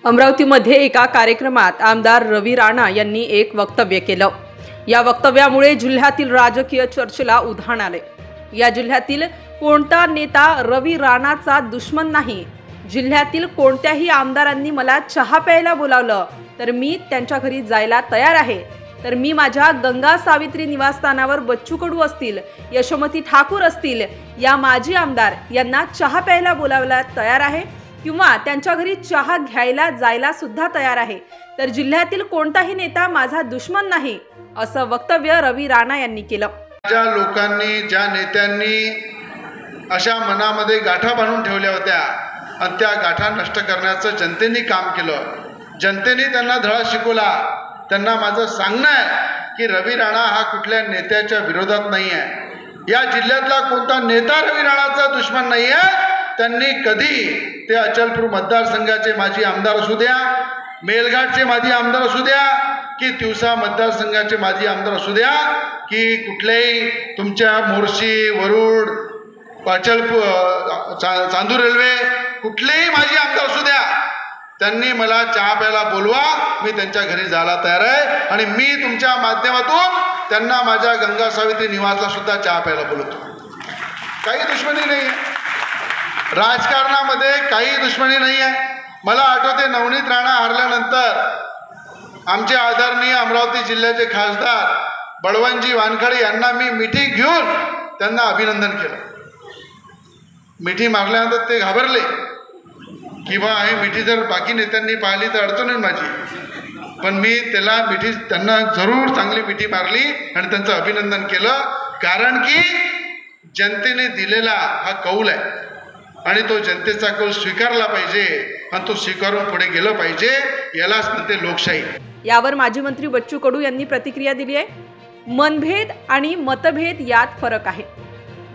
अमरावतीमध्ये एका कार्यक्रमात आमदार रवी राणा यांनी एक वक्तव्य केलं। या वक्तव्यामुळे जिल्ह्यातील राजकीय चर्चेला उधाण आले। या जिल्ह्यातील कोणता नेता रवी राणाचा दुश्मन नाही। जिल्ह्यातील कोणत्याही आमदारांनी मला चहा प्यायला बोलावलं तर मी त्यांच्या घरी जायला तयार आहे। तर मी माझ्या गंगा सावित्री निवासस्थानावर बच्चू कडू असतील, यशोमती ठाकूर असतील, या माजी आमदार यांना चहा प्यायला बोलावला तयार आहे किंवा त्यांच्या घरी चहा घ्यायला जायला सुद्धा तयार आहे। तर जिल्ह्यातील कोणताही नेता माझा दुश्मन नाही, असं वक्तव्य रवी राणा यांनी केलं। ज्या लोकांनी, ज्या नेत्यांनी अशा मनामध्ये गाठा बांधून ठेवल्या होत्या आणि त्या गाठा नष्ट करण्याचं जनतेने काम केलं। जनतेने त्यांना धडा शिकवला। त्यांना माझं सांगणं आहे की रवी राणा हा कुठल्या नेत्याच्या विरोधात नाही आहे। या जिल्ह्यातला कोणता नेता रवी राणाचा दुश्मन नाही आहे। त्यांनी कधी ते अचलपूर मतदारसंघाचे माजी आमदार असू द्या, मेलघाटचे माजी आमदार असू द्या, की तिवसा मतदारसंघाचे माजी आमदार असू द्या, की कुठल्याही तुमच्या मोर्शी, वरुड, अचलपूर, चांदूर रेल्वे कुठलेही माजी आमदार असू द्या, त्यांनी मला चहा प्यायला बोलवा, मी त्यांच्या घरी जायला तयार आहे आणि मी तुमच्या माध्यमातून त्यांना माझ्या गंगा सावित्री निवासला सुद्धा चहा प्यायला बोलवतो। काही दुश्मनी नाही आहे राजकारणामध्ये, काही दुश्मनी नाही आहे। मला आठवते नवनीत राणा हरल्यानंतर आमचे आदरणीय अमरावती जिल्ह्याचे खासदार बळवंतजी वानखडे यांना मी मिठी घेऊन त्यांना अभिनंदन केलं। मिठी मारल्यानंतर ते घाबरले की बा हे मिठी जर बाकी नेत्यांनी पाहिली तर अडचण आहे माझी, पण मी त्याला त्यांना जरूर चांगली मिठी मारली आणि त्यांचं अभिनंदन केलं। कारण की जनतेने दिलेला हा कौल आहे आणि तो जनतेचा कौल स्वीकारला पाहिजे आणि तो स्वीकारून पुढे गेलं पाहिजे, यालाच म्हणते लोकशाही। यावर माजी मंत्री बच्चू कडू यांनी प्रतिक्रिया दिली आहे। मनभेद आणि मतभेद यात फरक आहे।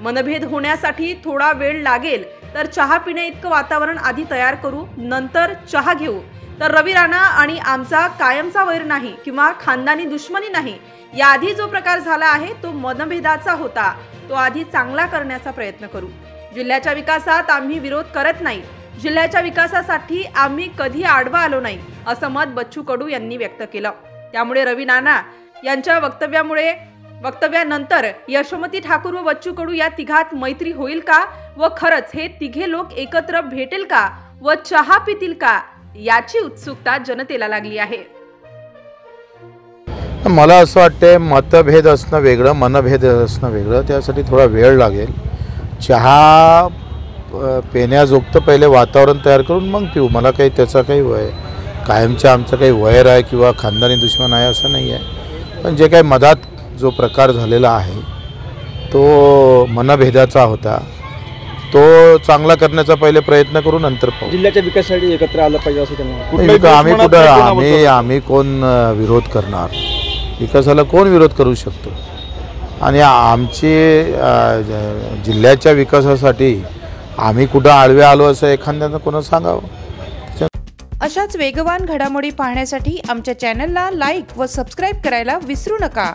मनभेद होण्यासाठी थोडा वेळ लागेल, तर चहा पिणे इतकं वातावरण आधी तयार करू, नंतर चहा घेऊ। तर रवी राणा आणि आमचा कायमचा वैर नाही किंवा खानदानी दुश्मनी नाही। याआधी जो प्रकार झाला आहे तो मनभेदाचा होता, तो आधी चांगला करण्याचा प्रयत्न करू। जिल्ह्याच्या विकासात आम्ही विरोध करत नाही, जिल्ह्याच्या विकासासाठी आम्ही कधी आडवा आलो नाही, असं मत बच्चू कडू यांनी व्यक्त केलं। त्यामुळे रवी राणा यांच्या वक्तव्यानंतर यशोमती ठाकूर व बच्चू कडू या तिघात मैत्री होईल का व खरंच हे तिघे लोक एकत्र भेटेल का व चहा पितील का, याची उत्सुकता जनतेला लागली आहे। मला असं वाटतंय मतभेद असणं वेगळं, मनभेद असणं वेगळं, त्यासाठी थोडा वेळ लागेल। चहा पिण्याजोगतं पहिले वातावरण तयार करून मग पिऊ। मला काही त्याचा काही कायमचं आमचं काही वैर आहे किंवा खानदानी दुश्मन आहे असं नाही आहे। पण जे काही मधात जो प्रकार झालेला आहे तो मनभेदाचा होता, तो चांगला करण्याचा पहिले प्रयत्न करू, नंतर पाहू। जिल्ह्याच्या विकासासाठी एकत्र आलं पाहिजे असं त्यांना आम्ही कोण विरोध करणार? विकासाला कोण विरोध करू शकतो? आणि आमची जिल्ह्याच्या विकासासाठी आम्ही कुठं आडवे आलो असं एखाद्यानं कोणा सांगावं। अशाच वेगवान घडामोडी पाहण्यासाठी आमच्या चॅनलला लाईक व सबस्क्राईब करायला विसरू नका।